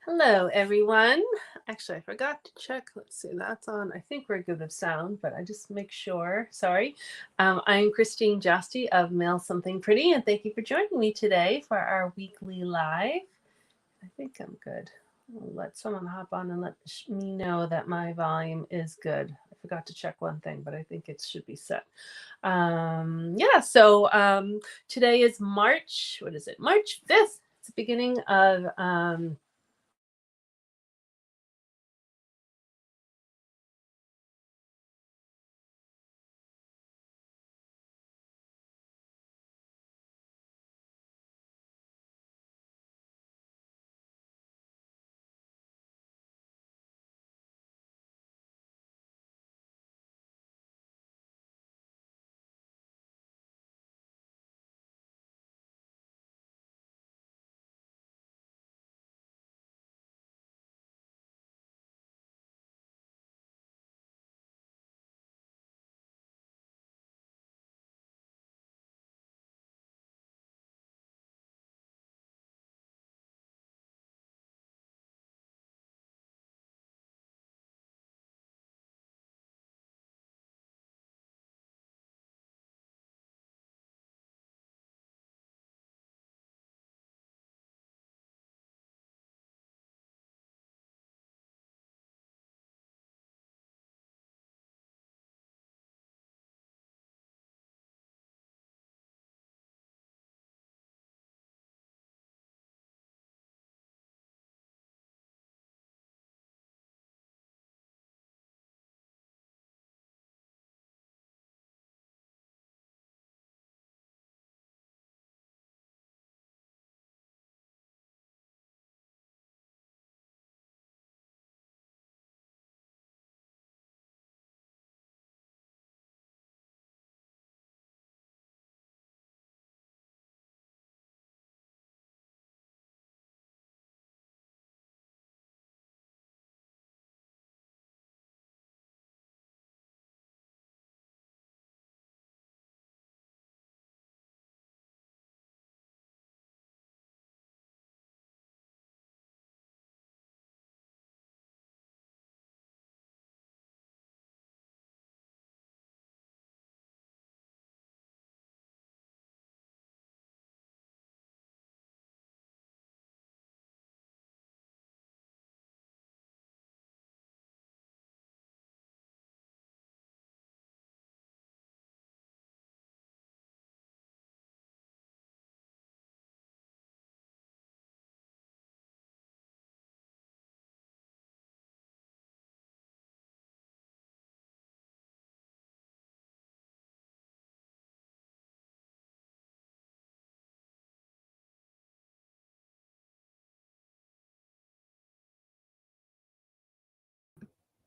Hello, everyone. Actually, I forgot to check. Let's see, that's on. I think we're good with sound, but I just make sure. Sorry. I'm Christine Josti of Mail Something Pretty, and thank you for joining me today for our weekly live. I think I'm good. I'll let someone hop on and let me know that my volume is good. I forgot to check one thing, but I think it should be set. Yeah, so today is March, what is it? March 5th. It's the beginning of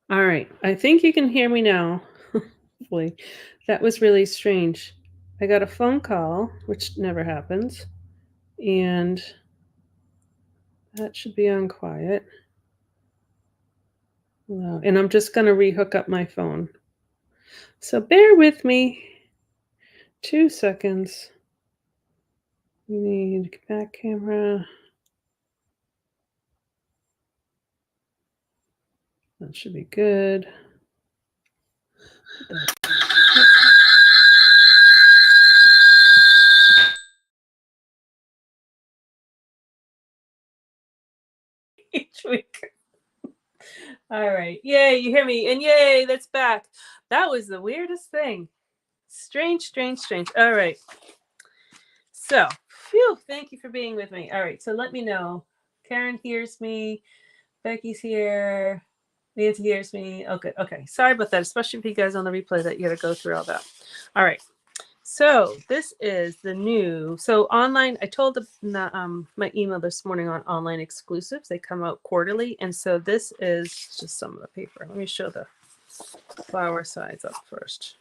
All right. I think you can hear me now. Hopefully. That was really strange. I got a phone call, which never happens, and that should be on quiet. And I'm just going to rehook up my phone. So bear with me. 2 seconds. We need back camera. That should be good. Each week. All right. Yay, you hear me. And yay, that's back. That was the weirdest thing. Strange, strange, strange. All right. So, phew, thank you for being with me. All right. So let me know. Karen hears me. Becky's here. Nancy hears me. Okay. Okay. Sorry about that, especially for you guys on the replay that you got to go through all that. All right. So this is the new. So online, I told my email this morning on online exclusives. They come out quarterly, and so this is just some of the paper. Let me show the flower size up first.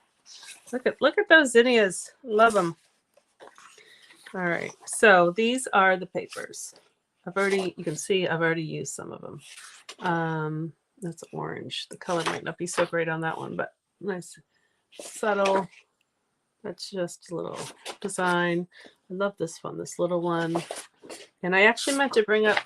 Look at those zinnias. Love them. All right. So these are the papers. You can see I've already used some of them. That's orange. The color might not be so great on that one, but nice, subtle. That's just a little design. I love this one, this little one. And I actually meant to bring up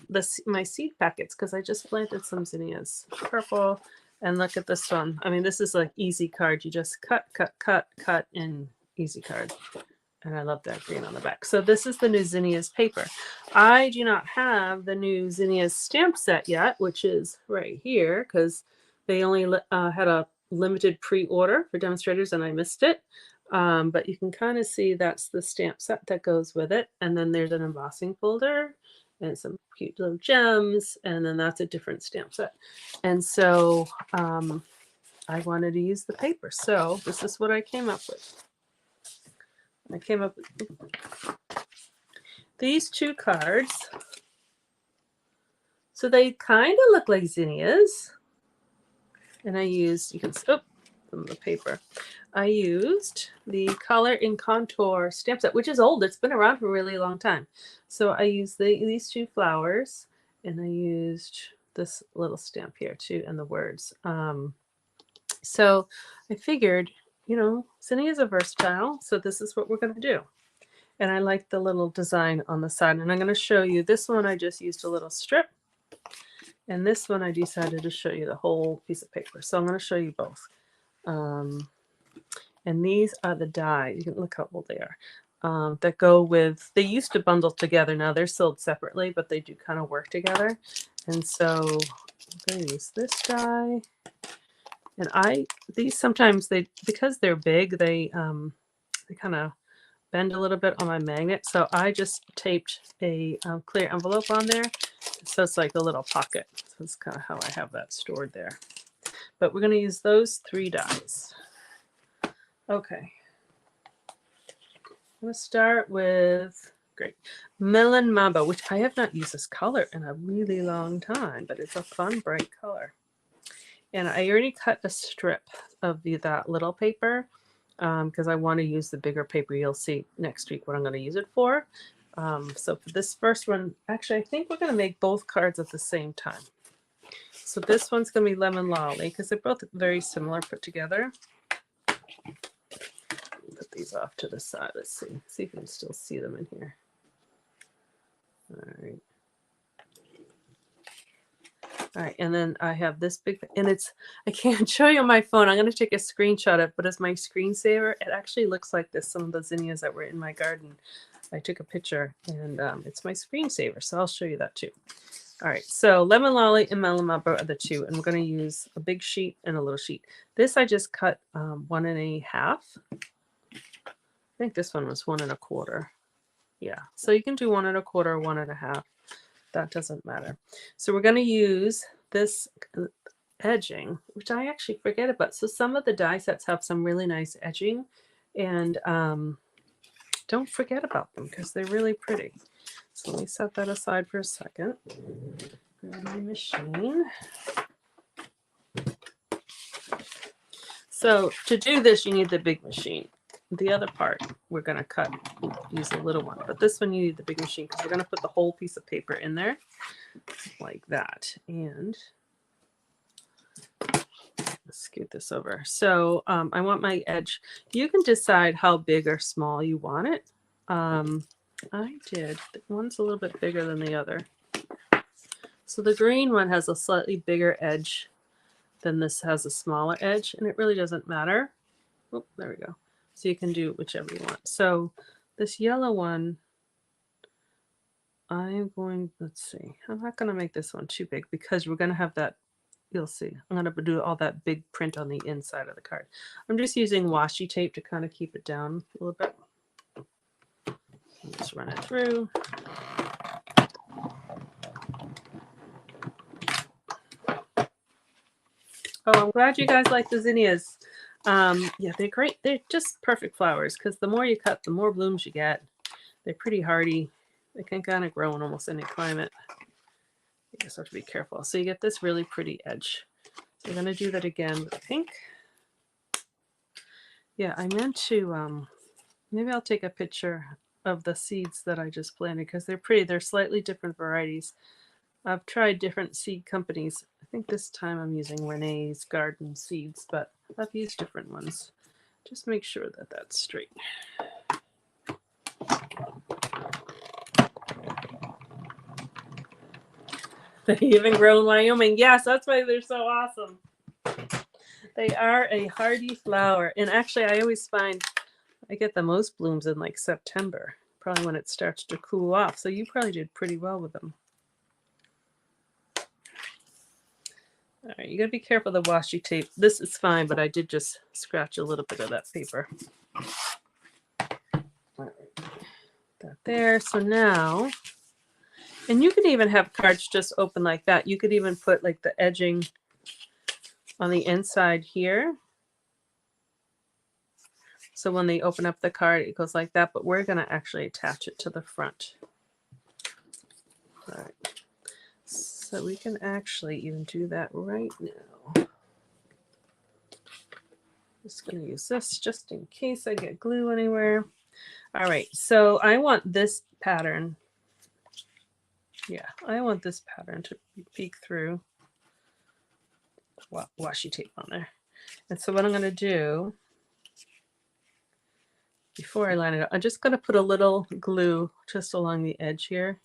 my seed packets because I just planted some zinnias. Purple. And look at this one. I mean, this is like easy card. You just cut, cut, cut, cut in easy card. And I love that green on the back. So this is the new Zinnias paper. I do not have the new Zinnias stamp set yet, which is right here because they only had a limited pre-order for demonstrators and I missed it. But you can kind of see that's the stamp set that goes with it. And then there's an embossing folder and some cute little gems. And then that's a different stamp set. And so I wanted to use the paper. So this is what I came up with. I came up with these two cards. So they kind of look like zinnias. And I used, you can see, from the paper. I used the Color and Contour stamp set, which is old. It's been around for a really long time. So I used these two flowers, and I used this little stamp here too, and the words. So I figured, you know, zinnias are versatile, so this is what we're going to do. And I like the little design on the side. And I'm going to show you this one. I just used a little strip. And this one I decided to show you the whole piece of paper. So I'm going to show you both. And these are the die. You can look how old they are. That go with, they used to bundle together. Now they're sold separately, but they do kind of work together. And so I'm going to use this die. And these sometimes because they're big, they kind of bend a little bit on my magnet. So I just taped a clear envelope on there. So it's like a little pocket. So that's kind of how I have that stored there. But we're going to use those 3 dies. Okay. I'm going to start with, great, Melon Mambo, which I have not used this color in a really long time, but it's a fun, bright color. And I already cut a strip of that little paper because I want to use the bigger paper. You'll see next week what I'm going to use it for. So for this first one, actually, I think we're going to make both cards at the same time. So this one's going to be Lemon Lolly because they're both very similar put together. Put these off to the side. Let's see if you can still see them in here. All right. All right, and then I have this big, and I can't show you on my phone. I'm going to take a screenshot of it, but as my screensaver, it actually looks like this. Some of the zinnias that were in my garden, I took a picture, and it's my screensaver, so I'll show you that too. All right, so Lemon Lolly and Melon Mambo are the two, and we're going to use a big sheet and a little sheet. This I just cut 1 1/2. I think this one was 1 1/4. Yeah, so you can do 1 1/4 or 1 1/2. That doesn't matter. So we're going to use this edging, which I actually forget about. So some of the die sets have some really nice edging, and don't forget about them because they're really pretty. So let me set that aside for a second. Grab my machine. So to do this, you need the big machine. The other part we're going to use a little one, but this one you need the big machine because we're going to put the whole piece of paper in there like that. And let's scoot this over. So I want my edge. You can decide how big or small you want it. I did. One's a little bit bigger than the other. So the green one has a slightly bigger edge than this has a smaller edge, and it really doesn't matter. Oh, there we go. So you can do whichever you want. So this yellow one, let's see. I'm not going to make this one too big because we're going to have that, you'll see. I'm going to do all that big print on the inside of the card. I'm just using washi tape to kind of keep it down a little bit. I'll just run it through. Oh, I'm glad you guys like the zinnias. Yeah, they're great. They're just perfect flowers because the more you cut, the more blooms you get. They're pretty hardy. They can kind of grow in almost any climate. You just have to be careful. So you get this really pretty edge. So I'm going to do that again with pink. Yeah, I meant to, maybe I'll take a picture of the seeds that I just planted because they're pretty. They're slightly different varieties. I've tried different seed companies. I think this time I'm using Renee's Garden Seeds, but I've used different ones. Just make sure that that's straight. They even grow in Wyoming. Yes, that's why they're so awesome. They are a hardy flower. And actually, I always find I get the most blooms in like September, probably when it starts to cool off. So you probably did pretty well with them. All right, you gotta be careful of the washi tape. This is fine, but I did just scratch a little bit of that paper. All right, that there. So now, and you can even have cards just open like that. You could even put like the edging on the inside here. So when they open up the card, it goes like that, but we're gonna actually attach it to the front. All right. So we can actually even do that right now. Just going to use this just in case I get glue anywhere. All right, so I want this pattern. Yeah, I want this pattern to peek through. Washi tape on there. And so what I'm going to do, before I line it up, I'm just going to put a little glue just along the edge here.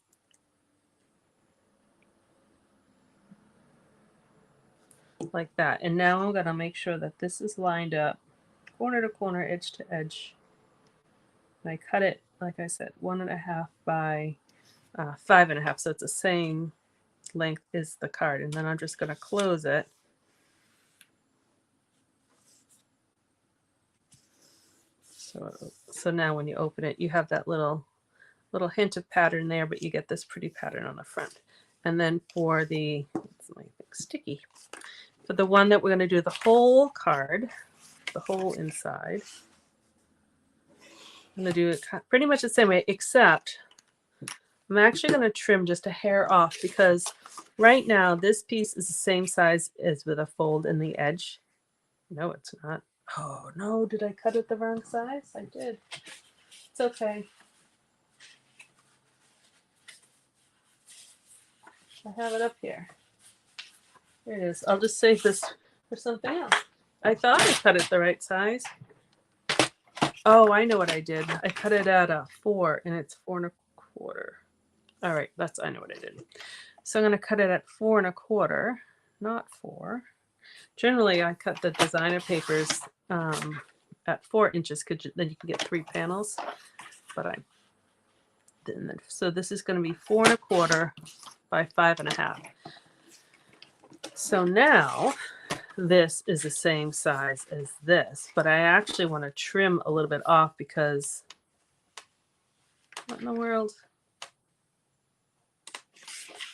Like that. And now I'm going to make sure that this is lined up corner to corner, edge to edge. And I cut it, like I said, 1.5 by 5.5, so it's the same length as the card. And then I'm just going to close it. So now when you open it, you have that little hint of pattern there, but you get this pretty pattern on the front. And then for the, it's my thing sticky, for the one that we're going to do the whole card, the whole inside, I'm going to do it pretty much the same way, except I'm actually going to trim just a hair off, because right now this piece is the same size as with a fold in the edge. No, it's not. Oh no, did I cut it the wrong size? I did. It's okay. I have it up here. Here it is. I'll just save this for something else. I thought I cut it the right size. Oh, I know what I did. I cut it at a 4 and it's 4 1/4. All right, I know what I did. So I'm going to cut it at 4 1/4, not 4. Generally, I cut the designer papers at 4 inches, because then you can get 3 panels. But I didn't. So this is going to be 4 1/4 by 5.5. So now this is the same size as this, but I actually want to trim a little bit off, because what in the world?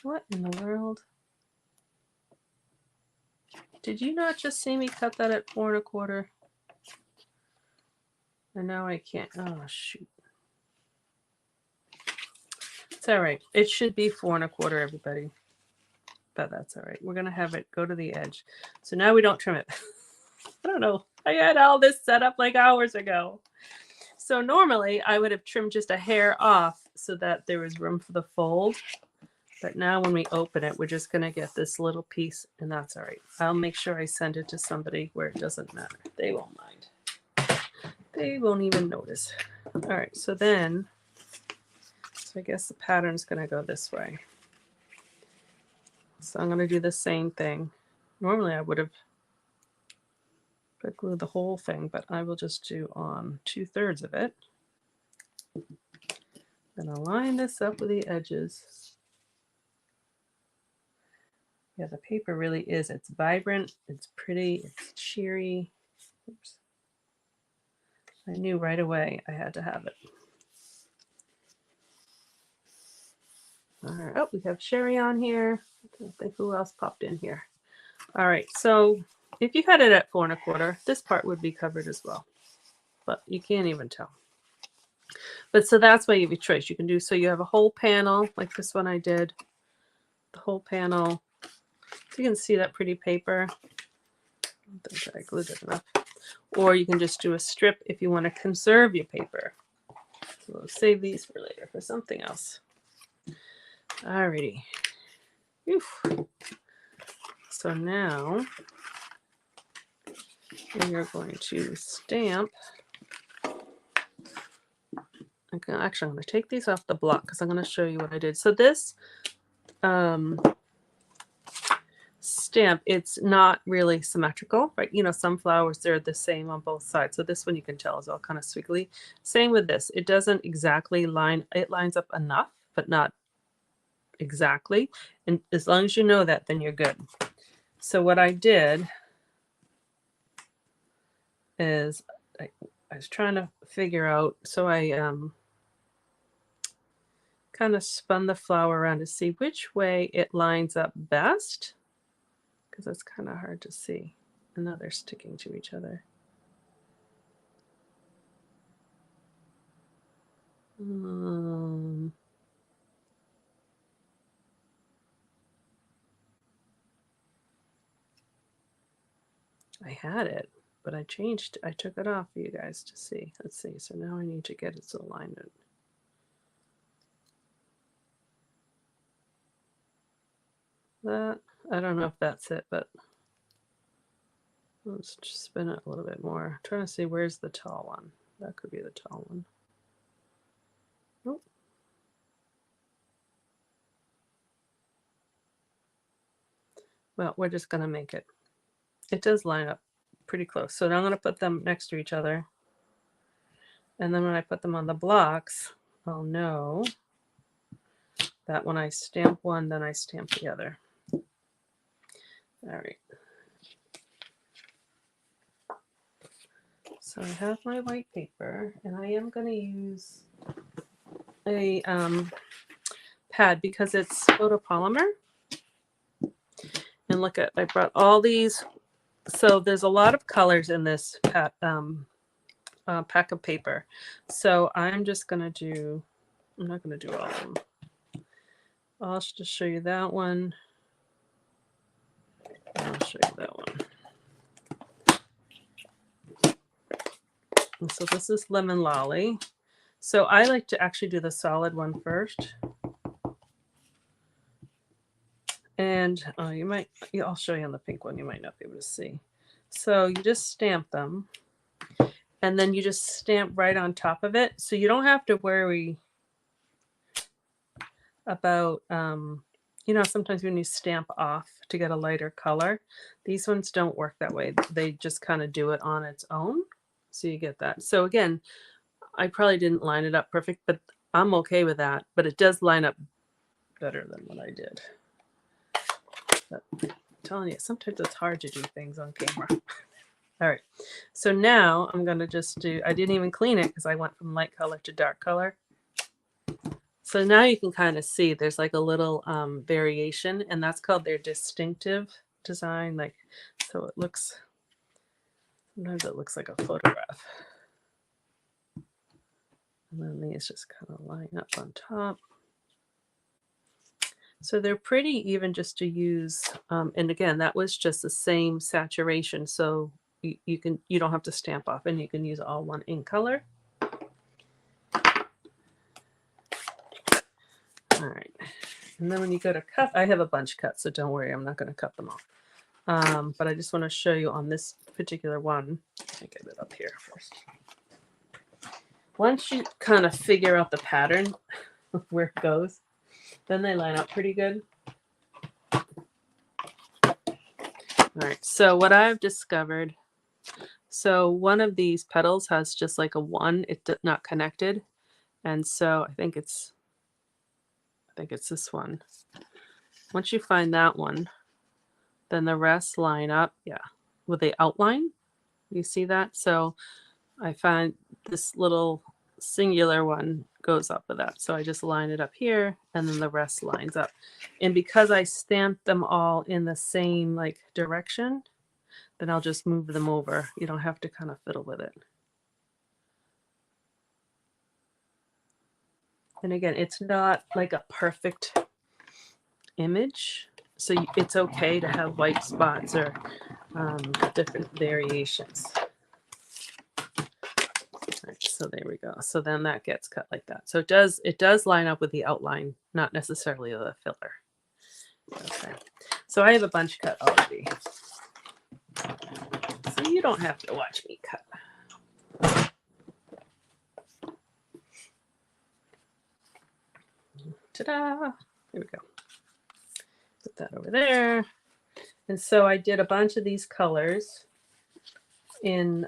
What in the world? Did you not just see me cut that at 4 1/4? And now I can't. Oh, shoot. It's all right. It should be 4 1/4, everybody. But that's all right. We're going to have it go to the edge. So now we don't trim it. I don't know. I had all this set up like hours ago. So normally I would have trimmed just a hair off so that there was room for the fold. But now when we open it, we're just going to get this little piece, and that's all right. I'll make sure I send it to somebody where it doesn't matter. They won't mind. They won't even notice. All right, so then, I guess the pattern's going to go this way. So I'm going to do the same thing. Normally I would have glued the whole thing, but I will just do on 2/3 of it. Then I'll line this up with the edges. Yeah, the paper really is. It's vibrant, it's pretty, it's cheery. Oops. I knew right away I had to have it. All right. Oh, we have Sherry on here. I don't think who else popped in here. All right. So if you had it at 4 1/4, this part would be covered as well, but you can't even tell. But so that's why you have a choice. You can do, so you have a whole panel like this one I did, the whole panel. So you can see that pretty paper. I don't think I glued it enough. Or you can just do a strip if you want to conserve your paper. So we'll save these for later for something else. Alrighty. Oof. So now we are going to stamp. Actually, I'm going to take these off the block because I'm going to show you what I did. So this stamp, it's not really symmetrical, right? You know, some flowers, they're the same on both sides. So this one you can tell is all kind of squiggly. Same with this. It doesn't exactly line, it lines up enough, but not exactly. And as long as you know that, then you're good. So what I did is I was trying to figure out, so I kind of spun the flower around to see which way it lines up best, because it's kind of hard to see. And now they're sticking to each other. I had it, but I took it off for you guys to see. Let's see. So now I need to get its alignment. That, I don't know if that's it, but let's just spin it a little bit more. I'm trying to see where's the tall one. That could be the tall one. Nope. Well, we're just going to make it. It does line up pretty close. So now I'm going to put them next to each other. And then when I put them on the blocks, I'll know that when I stamp one, then I stamp the other. All right. So I have my white paper, and I am going to use a pad because it's photopolymer. And look at, I brought all these. So there's a lot of colors in this pack of paper. So I'm just going to do, I'm not going to do all of them. I'll just show you that one. I'll show you that one. And so this is Lemon Lolly. So I like to actually do the solid one first. And I'll show you on the pink one, you might not be able to see. So you just stamp them, and then you just stamp right on top of it. So you don't have to worry about, you know, sometimes when you stamp off to get a lighter color, these ones don't work that way. They just kind of do it on its own. So you get that. So again, I probably didn't line it up perfect, but I'm okay with that. But it does line up better than what I did. But I'm telling you, sometimes it's hard to do things on camera. All right. So now I'm going to just do, I didn't even clean it because I went from light color to dark color. So now you can kind of see there's like a little variation, and that's called their distinctive design. Like, so it looks, sometimes it looks like a photograph. And then these just kind of line up on top. So they're pretty even just to use. And again, that was just the same saturation. So you don't have to stamp off, and you can use all one ink color. All right. And then when you go to cut, I have a bunch cut, so don't worry, I'm not going to cut them all. But I just want to show you on this particular one. Let me get it up here first. Once you kind of figure out the pattern of where it goes, then they line up pretty good. All right, so what I've discovered, so one of these petals has just like a 1, it's not connected. And so I think it's this one. Once you find that one, then the rest line up, with the outline. You see that? So I find this little singular one goes up with that. So I just line it up here, and then the rest lines up. And because I stamped them all in the same like direction, then I'll just move them over. You don't have to kind of fiddle with it. And again, it's not like a perfect image. So it's okay to have white spots or different variations. Right, so there we go. So then that gets cut like that. So it does line up with the outline, not necessarily the filler. Okay. So I have a bunch cut already. So you don't have to watch me cut. Ta-da! Here we go. Put that over there. And so I did a bunch of these colors in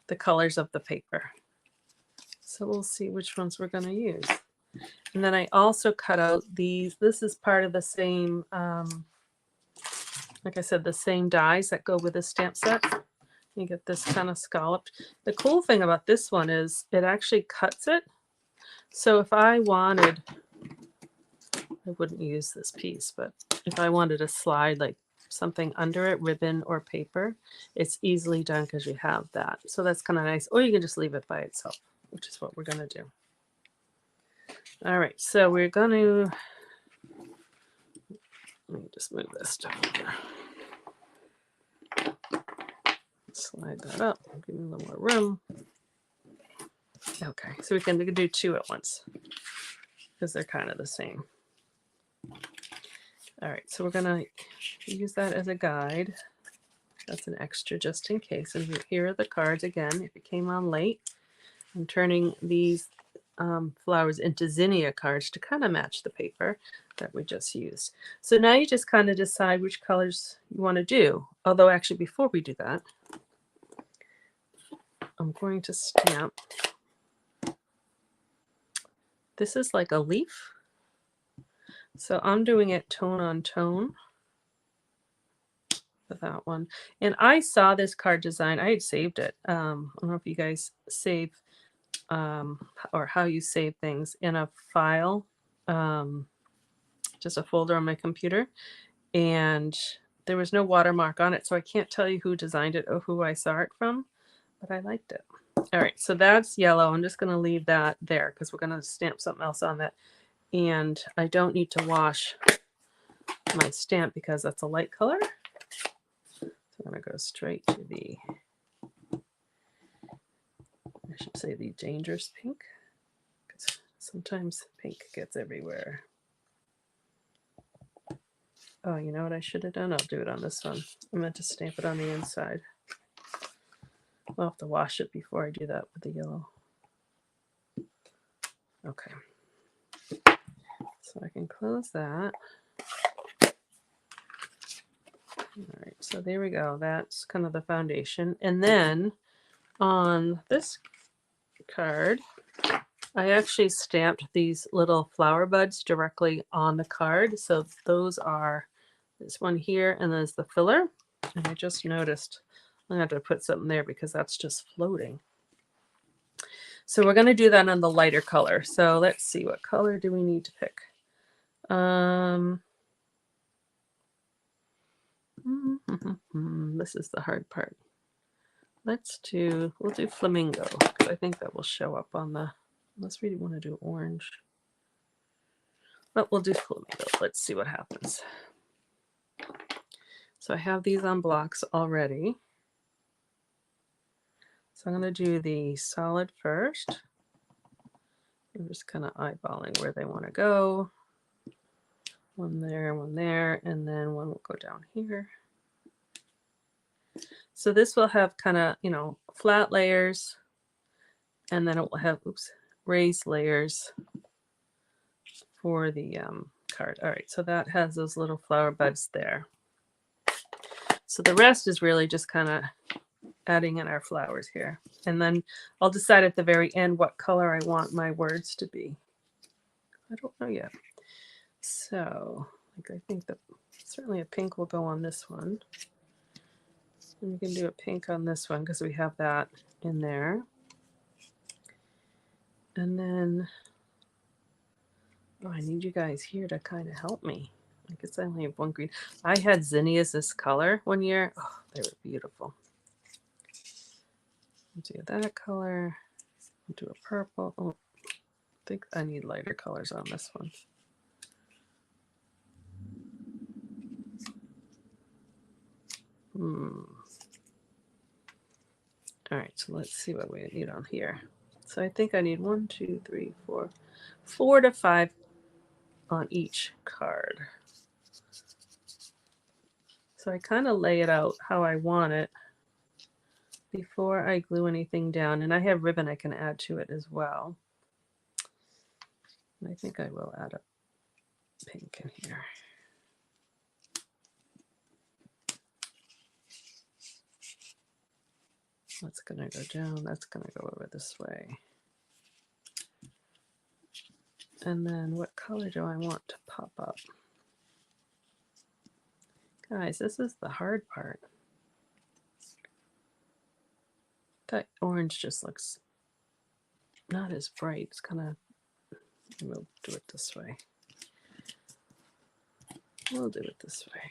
the colors of the paper. So we'll see which ones we're going to use. And then I also cut out these. This is part of the same, like I said, the same dies that go with the stamp set. You get this kind of scalloped. The cool thing about this one is it actually cuts it. So if I wanted, I wouldn't use this piece, but if I wanted to slide like something under it, ribbon or paper, it's easily done because you have that. So that's kind of nice. Or you can just leave it by itself, which is what we're going to do. All right, so we're going to, let me just move this stuff over. Slide that up, give me a little more room. Okay, so we can do two at once because they're kind of the same. All right, so we're gonna use that as a guide. That's an extra just in case. And here are the cards again. If you came on late, I'm turning these flowers into zinnia cards to kind of match the paper that we just used. So now you just kind of decide which colors you want to do. Although actually before we do that, I'm going to stamp. This is like a leaf. So I'm doing it tone on tone with that one. And I saw this card design. I had saved it. I don't know if you guys save or how you save things in a file, just a folder on my computer. And there was no watermark on it, so I can't tell you who designed it or who I saw it from, but I liked it. All right, so that's yellow. I'm just going to leave that there because we're going to stamp something else on that. And I don't need to wash my stamp because that's a light color. So I'm going to go straight to the, I should say the dangerous pink, because sometimes pink gets everywhere. Oh, you know what I should have done? I'll do it on this one. I meant to stamp it on the inside. I'll have to wash it before I do that with the yellow. Okay. So I can close that. All right, so there we go. That's kind of the foundation. And then on this card, I actually stamped these little flower buds directly on the card. So those are this one here, and there's the filler. And I just noticed I'm going to have to put something there because that's just floating. So we're going to do that on the lighter color. So let's see, what color do we need to pick? This is the hard part. We'll do flamingo because I think that will show up on the, unless we want to do orange. But we'll do flamingo. Let's see what happens. So I have these on blocks already. So I'm going to do the solid first. I'm just kind of eyeballing where they want to go. One there, and then one will go down here. So this will have kind of, you know, flat layers, and then it will have, raised layers for the card. All right, so that has those little flower buds there. So the rest is really just kind of adding in our flowers here. And then I'll decide at the very end what color I want my words to be. I don't know yet. So like, I think that certainly a pink will go on this one. And we can do a pink on this one because we have that in there. And then, oh, I need you guys here to kind of help me. I guess I only have one green. I had zinnias this color one year. Oh, they were beautiful. Do that color. Do a purple. Oh, I think I need lighter colors on this one. All right, so let's see what we need on here. So I think I need 1, 2, 3, 4, 4 to 5 on each card. So I kind of lay it out how I want it before I glue anything down. And I have ribbon I can add to it as well. And I think I will add a pink in here. That's going to go down. That's going to go over this way. And then what color do I want to pop up? Guys, this is the hard part. That orange just looks not as bright. It's kind of, we'll do it this way. We'll do it this way.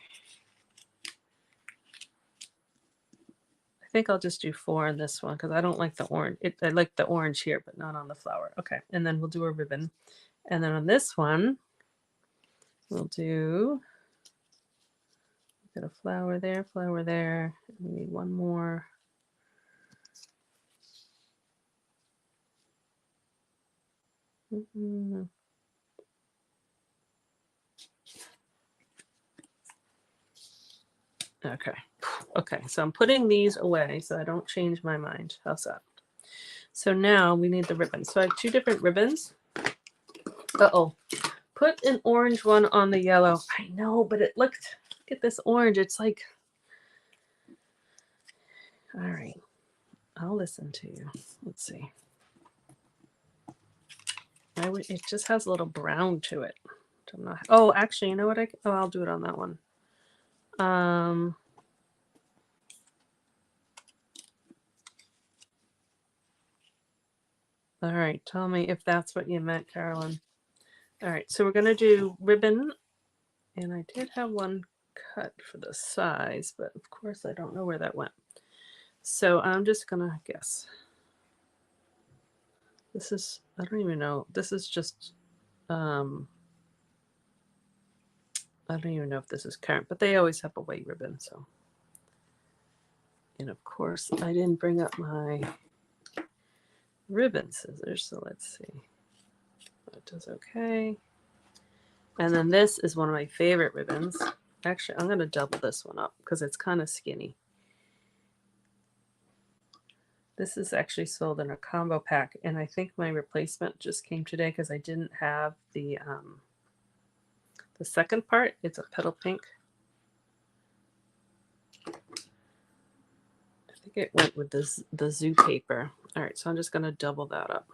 I think I'll just do 4 on this one because I don't like the orange. I like the orange here, but not on the flower. Okay, and then we'll do a ribbon. And then on this one, we'll do, got a flower there, flower there. We need one more. Okay. Okay, so I'm putting these away so I don't change my mind. How's that? So now we need the ribbon. So I have 2 different ribbons. Uh-oh. Put an orange one on the yellow. I know, but it looked, look at this orange. It's like, all right, I'll listen to you. Let's see. It just has a little brown to it. I'm not, oh, actually, you know what? I'll do it on that one. All right, tell me if that's what you meant, Carolyn. All right, so we're going to do ribbon. And I did have one cut for the size, but of course I don't know where that went. So I'm just going to guess. This is, I don't even know. This is just, I don't even know if this is current, but they always have a white ribbon. So, and of course I didn't bring up my ribbon scissors. So let's see. That does okay. And then this is one of my favorite ribbons. Actually, I'm going to double this one up because it's kind of skinny. This is actually sold in a combo pack, and I think my replacement just came today because I didn't have the second part. It's a petal pink. I think it went with the zoo paper. All right, so I'm just going to double that up.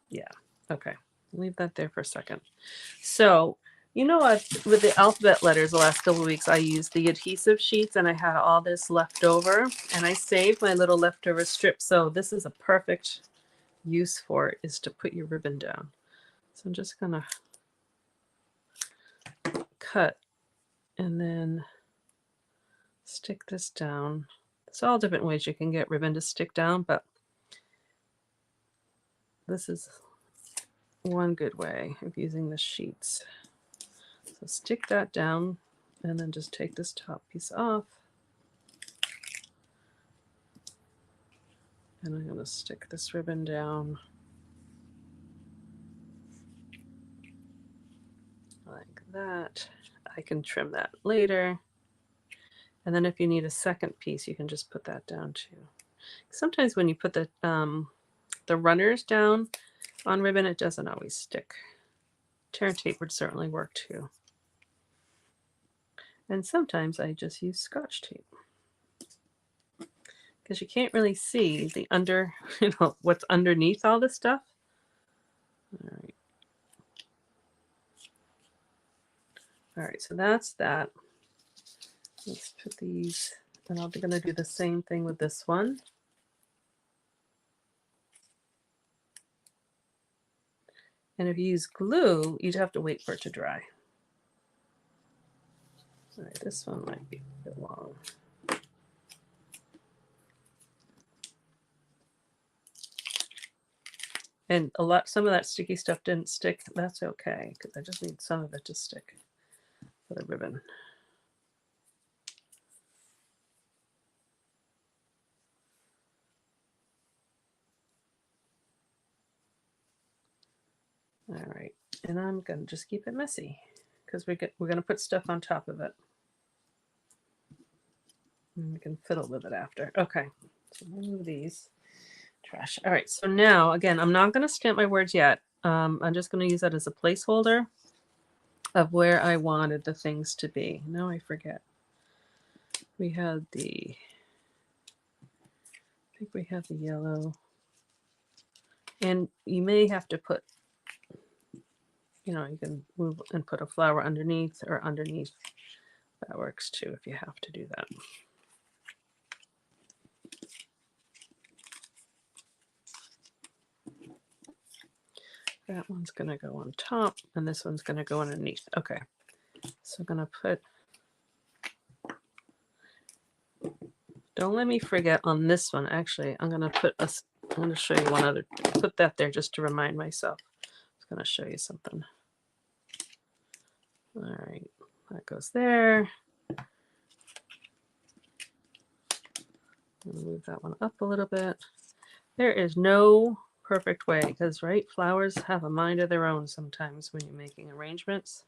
Yeah, okay. Leave that there for a second. So, you know what? With the alphabet letters the last couple of weeks, I used the adhesive sheets, and I had all this left over, and I saved my little leftover strip. So this is a perfect use for it, is to put your ribbon down. So I'm just going to cut and then stick this down. There's all different ways you can get ribbon to stick down, but this is one good way of using the sheets. So stick that down and then just take this top piece off. And I'm going to stick this ribbon down like that. I can trim that later. And then if you need a second piece, you can just put that down too. Sometimes when you put the runners down on ribbon, it doesn't always stick. Tear tape would certainly work too. And sometimes I just use Scotch tape because you can't really see the what's underneath all this stuff. All right. All right, so that's that. Let's put these, and I'm going to do the same thing with this one. And if you use glue, you'd have to wait for it to dry. All right, this one might be a bit long. And some of that sticky stuff didn't stick. That's okay, because I just need some of it to stick for the ribbon. All right, and I'm going to just keep it messy because we're going to put stuff on top of it. And we can fiddle with it after. Okay, so remove these. Trash. All right, so now, again, I'm not going to stamp my words yet. I'm just going to use that as a placeholder of where I wanted the things to be. Now I forget. We had the think we have the yellow. And you may have to put, you know, you can move and put a flower underneath or underneath. That works too if you have to do that. That one's going to go on top and this one's going to go underneath. Okay, so I'm going to put, don't let me forget on this one. Actually, I'm going to put a, I'm going to show you one other, put that there just to remind myself. I was going to show you something. All right, that goes there. I'm going to move that one up a little bit. There is no perfect way because, right, flowers have a mind of their own sometimes when you're making arrangements.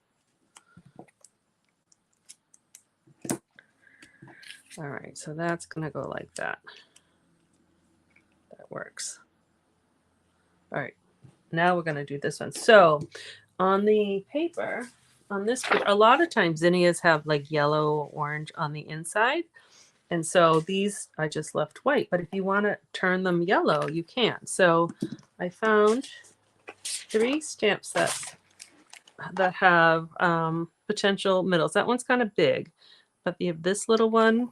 All right, so that's going to go like that. That works. All right, now we're going to do this one. So on the paper, on this, a lot of times zinnias have like yellow or orange on the inside. And so these I just left white, but if you want to turn them yellow, you can. So I found 3 stamp sets that have potential middles. That one's kind of big, but you have this little one,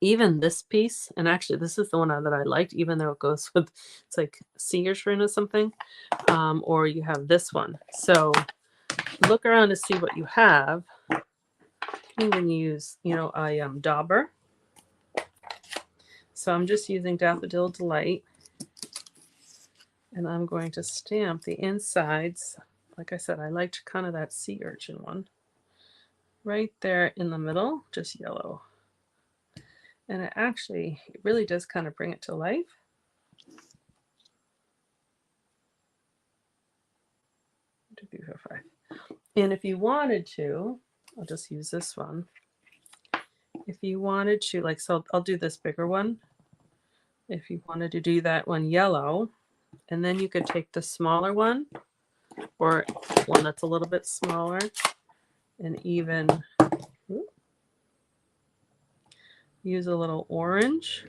even this piece, and actually this is the one that I liked, even though it goes with, it's like seershrin or something, or you have this one. So look around to see what you have. You can use, you know, a dauber. So I'm just using Daffodil Delight, and I'm going to stamp the insides. Like I said, I liked kind of that sea urchin one. Right there in the middle, just yellow. And it actually, it really does kind of bring it to life. 1, 2, 3, 4, 5. And if you wanted to, I'll just use this one. If you wanted to, like, so I'll do this bigger one. If you wanted to do that one yellow, and then you could take the smaller one or one that's a little bit smaller and even use a little orange,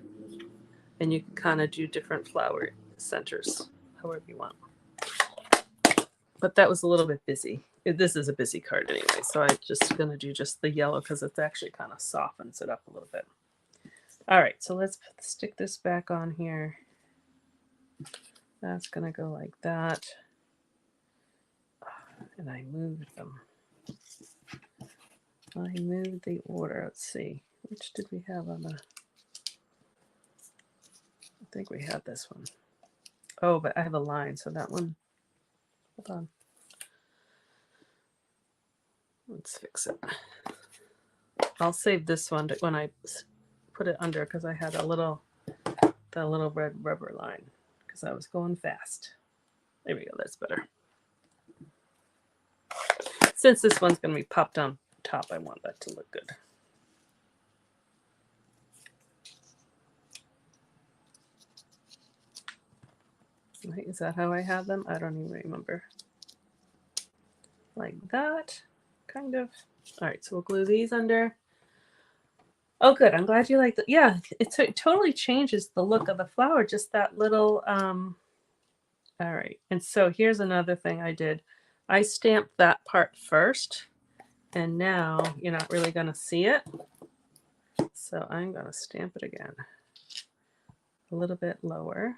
and you can kind of do different flower centers however you want. But that was a little bit busy. This is a busy card anyway, so I'm just going to do just the yellow because it's actually kind of softens it up a little bit. All right, so let's stick this back on here. That's going to go like that. And I moved them. I moved the order. Let's see. Which did we have on the... I think we had this one. Oh, but I have a line, so that one... Hold on. Let's fix it. I'll save this one when I put it under because I had a little, the little red rubber line because I was going fast. There we go. That's better. Since this one's going to be popped on top, I want that to look good. Right, is that how I have them? I don't even remember. Like that, kind of. All right, so we'll glue these under. Oh, good. I'm glad you like that. Yeah, it totally changes the look of the flower. Just that little. All right, and so here's another thing I did. I stamped that part first, and now you're not really going to see it. So I'm going to stamp it again. A little bit lower.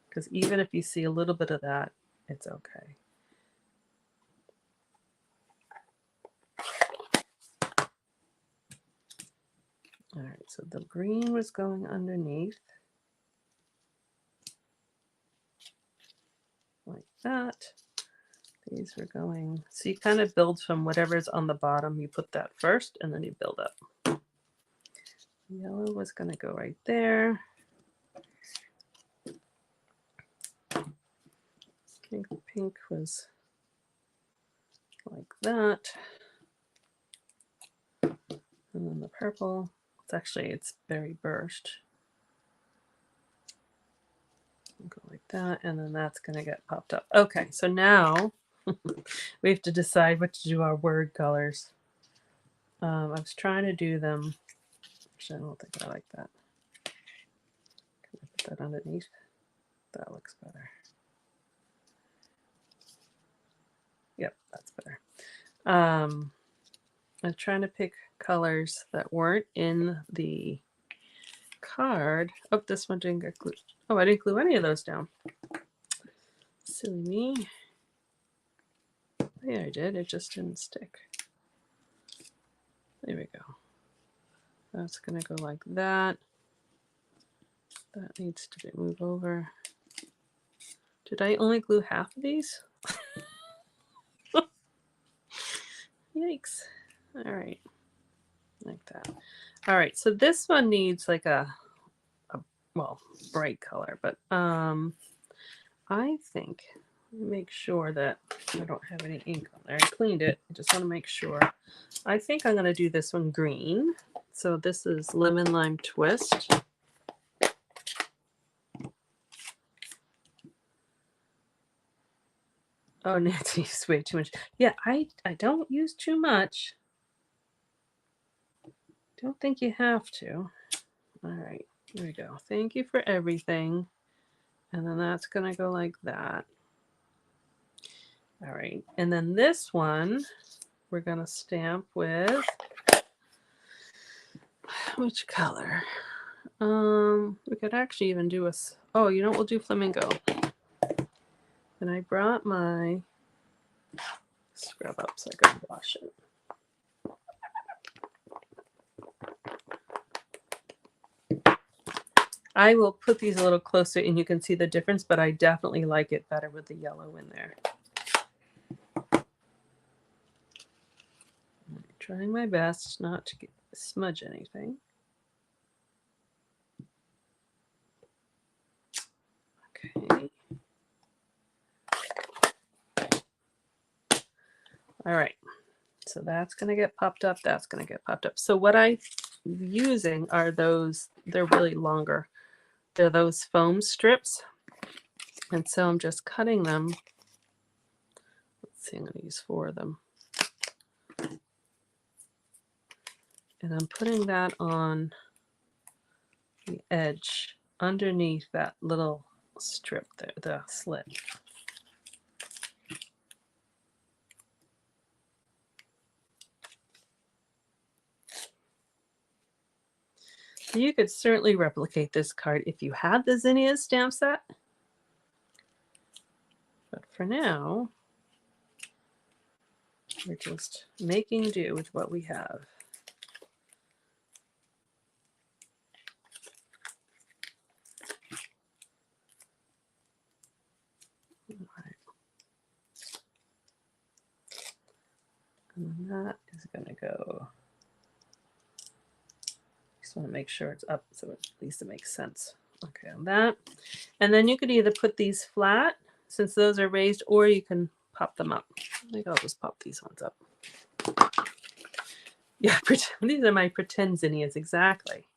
Because even if you see a little bit of that, it's okay. All right, so the green was going underneath. Like that. These were going, so you kind of build from whatever's on the bottom. You put that first, and then you build up. Yellow was going to go right there. I think the pink was like that. And then the purple, it's very burst. Go like that, and then that's going to get popped up. Okay, so now we have to decide what to do our word colors. I was trying to do them Actually, I don't think I like that. Can I put that underneath? That looks better. Yep, that's better. I'm trying to pick colors that weren't in the card. Oh, this one didn't get glued. Oh, I didn't glue any of those down. Silly me. Yeah, I did. It just didn't stick. There we go. That's going to go like that. That needs to be moved over. Did I only glue half of these? Yikes. All right. Like that. All right. So this one needs like a well, bright color, but I think, make sure that I don't have any ink on there. I cleaned it. I just want to make sure. I think I'm going to do this one green. So this is Lemon Lime Twist. Oh, Nancy used way too much. Yeah, I don't use too much. Don't think you have to. All right, here we go. Thank you for everything. And then that's going to go like that. All right, and then this one we're going to stamp with, which color? We could actually even do a, oh, you know what, we'll do flamingo. And I brought my scrub up so I can wash it. I will put these a little closer and you can see the difference, but I definitely like it better with the yellow in there. I'm trying my best not to smudge anything. Okay. All right. So that's going to get popped up. That's going to get popped up. So what I'm using are those, they're really longer. They're those foam strips. And so I'm just cutting them. Let's see, I'm going to use 4 of them. And I'm putting that on the edge underneath that little strip there, the slit. You could certainly replicate this card if you had the Zinnias stamp set. But for now, we're just making do with what we have. All right. And that is going to go. Just want to make sure it's up so at least it makes sense. Okay, on that. And then you could either put these flat, since those are raised, or you can pop them up. I think I'll just pop these ones up. Yeah, these are my pretend zinnias, exactly.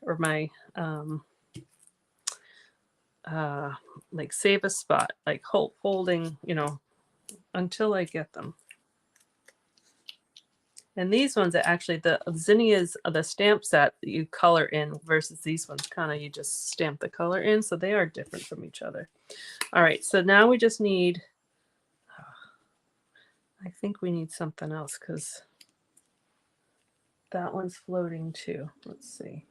Or my like save a spot, like holding, you know, until I get them. And these ones are actually the zinnias of the stamp set that you color in versus these ones kind of you just stamp the color in. So they are different from each other. All right, so now we just need, I think we need something else because that one's floating too. Let's see.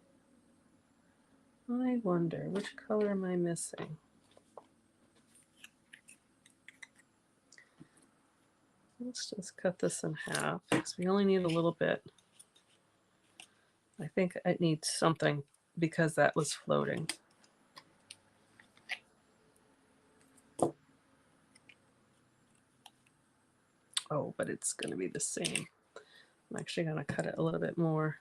I wonder, which color am I missing? Let's just cut this in half because we only need a little bit. I think it needs something because that was floating. Oh, but it's going to be the same. I'm actually going to cut it a little bit more.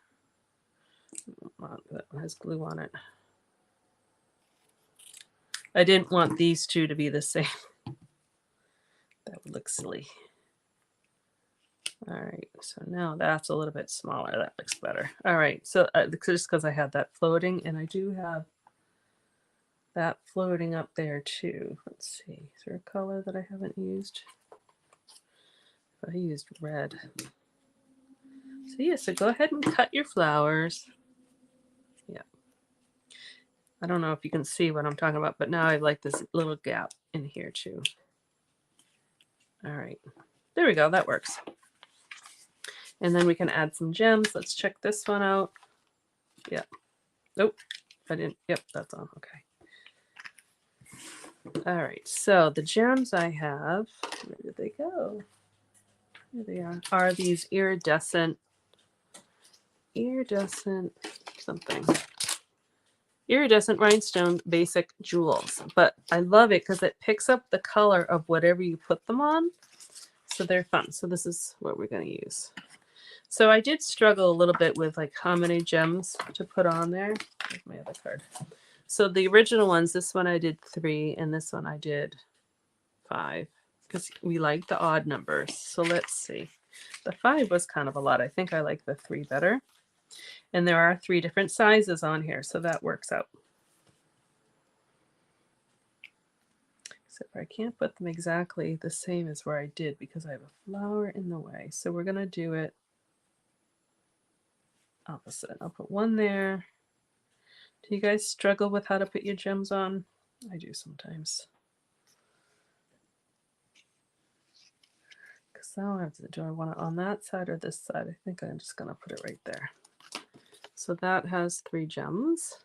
That has glue on it. I didn't want these two to be the same. That would look silly. All right, so now that's a little bit smaller. That looks better. All right, so just because I had that floating, and I do have that floating up there too. Let's see, is there a color that I haven't used? I used red. So yeah, so go ahead and cut your flowers. I don't know if you can see what I'm talking about, but now I like this little gap in here too. All right, there we go. That works. And then we can add some gems. Let's check this one out. Yep. Nope, I didn't. Yep, that's on. Okay. All right, so the gems I have, where did they go? Here they are these iridescent something. Iridescent rhinestone basic jewels. But I love it because it picks up the color of whatever you put them on. So they're fun. So this is what we're going to use. So I did struggle a little bit with like how many gems to put on there. Here's my other card. So the original ones, this one I did 3 and this one I did 5 because we like the odd numbers. So let's see. The 5 was kind of a lot. I think I like the 3 better. And there are 3 different sizes on here, so that works out. Except I can't put them exactly the same as where I did because I have a flower in the way. So we're going to do it opposite. I'll put one there. Do you guys struggle with how to put your gems on? I do sometimes. Because now I have to, do I want it on that side or this side? I think I'm just going to put it right there. So that has 3 gems.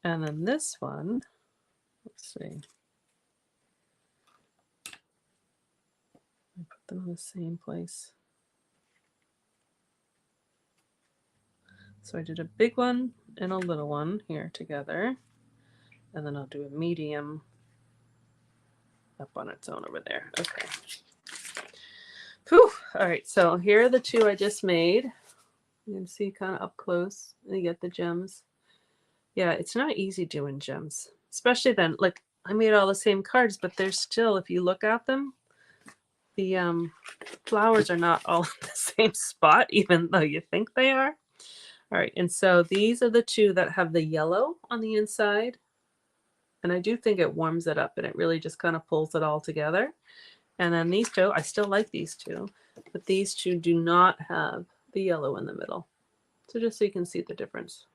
And then this one, let's see. I put them in the same place. So I did a big one and a little one here together. And then I'll do a medium up on its own over there. Okay. Whew. All right, so here are the 2 I just made. You can see kind of up close, and you get the gems. Yeah, it's not easy doing gems, especially then, like I made all the same cards, but they're still, if you look at them, the flowers are not all in the same spot, even though you think they are. All right, and so these are the 2 that have the yellow on the inside. And I do think it warms it up and it really just kind of pulls it all together. And then these 2, I still like these 2, but these 2 do not have the yellow in the middle. So just so you can see the difference.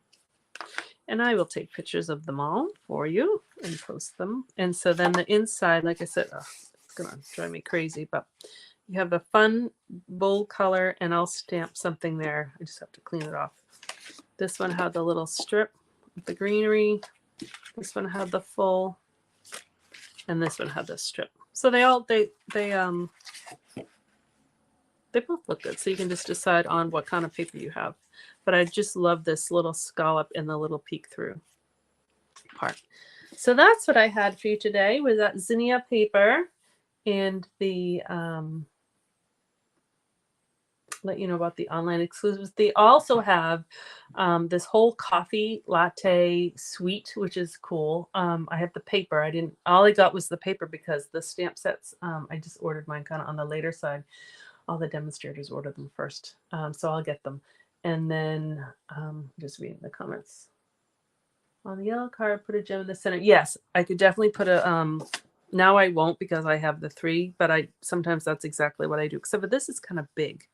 And I will take pictures of them all for you and post them. And so then the inside, like I said, it's going to drive me crazy, but you have the fun bold color, and I'll stamp something there. I just have to clean it off. This one had the little strip with the greenery. This one had the full, and this one had the strip. So they both look good. So you can just decide on what kind of paper you have. But I just love this little scallop and the little peek through part. So that's what I had for you today with that zinnia paper and the let you know about the online exclusives. They also have this whole coffee latte suite, which is cool. I have the paper. All I got was the paper because the stamp sets, I just ordered mine kind of on the later side. All the demonstrators ordered them first. So I'll get them. And then just reading the comments. On the yellow card, put a gem in the center. Yes, I could definitely put a, now I won't because I have the 3, but sometimes that's exactly what I do. Except for this is kind of big.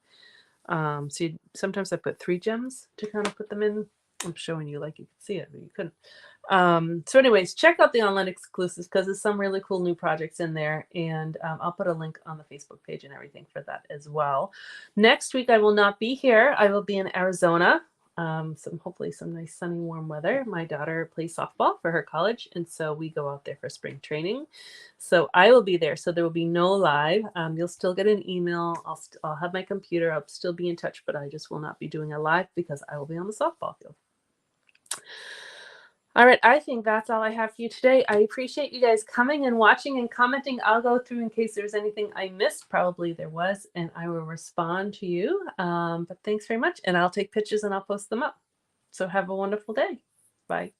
So sometimes I put 3 gems to kind of put them in. I'm showing you like you could see it, but you couldn't. So anyways, check out the online exclusives because there's some really cool new projects in there. And I'll put a link on the Facebook page and everything for that as well. Next week, I will not be here. I will be in Arizona. Hopefully some nice sunny warm weather. My daughter plays softball for her college, and so we go out there for spring training. So I will be there. So there will be no live. You'll still get an email. I'll have my computer. I'll still be in touch, but I just will not be doing a live because I will be on the softball field. All right, I think that's all I have for you today. I appreciate you guys coming and watching and commenting. I'll go through in case there's anything I missed. Probably there was, and I will respond to you. But thanks very much, and I'll take pictures and I'll post them up. So have a wonderful day. Bye.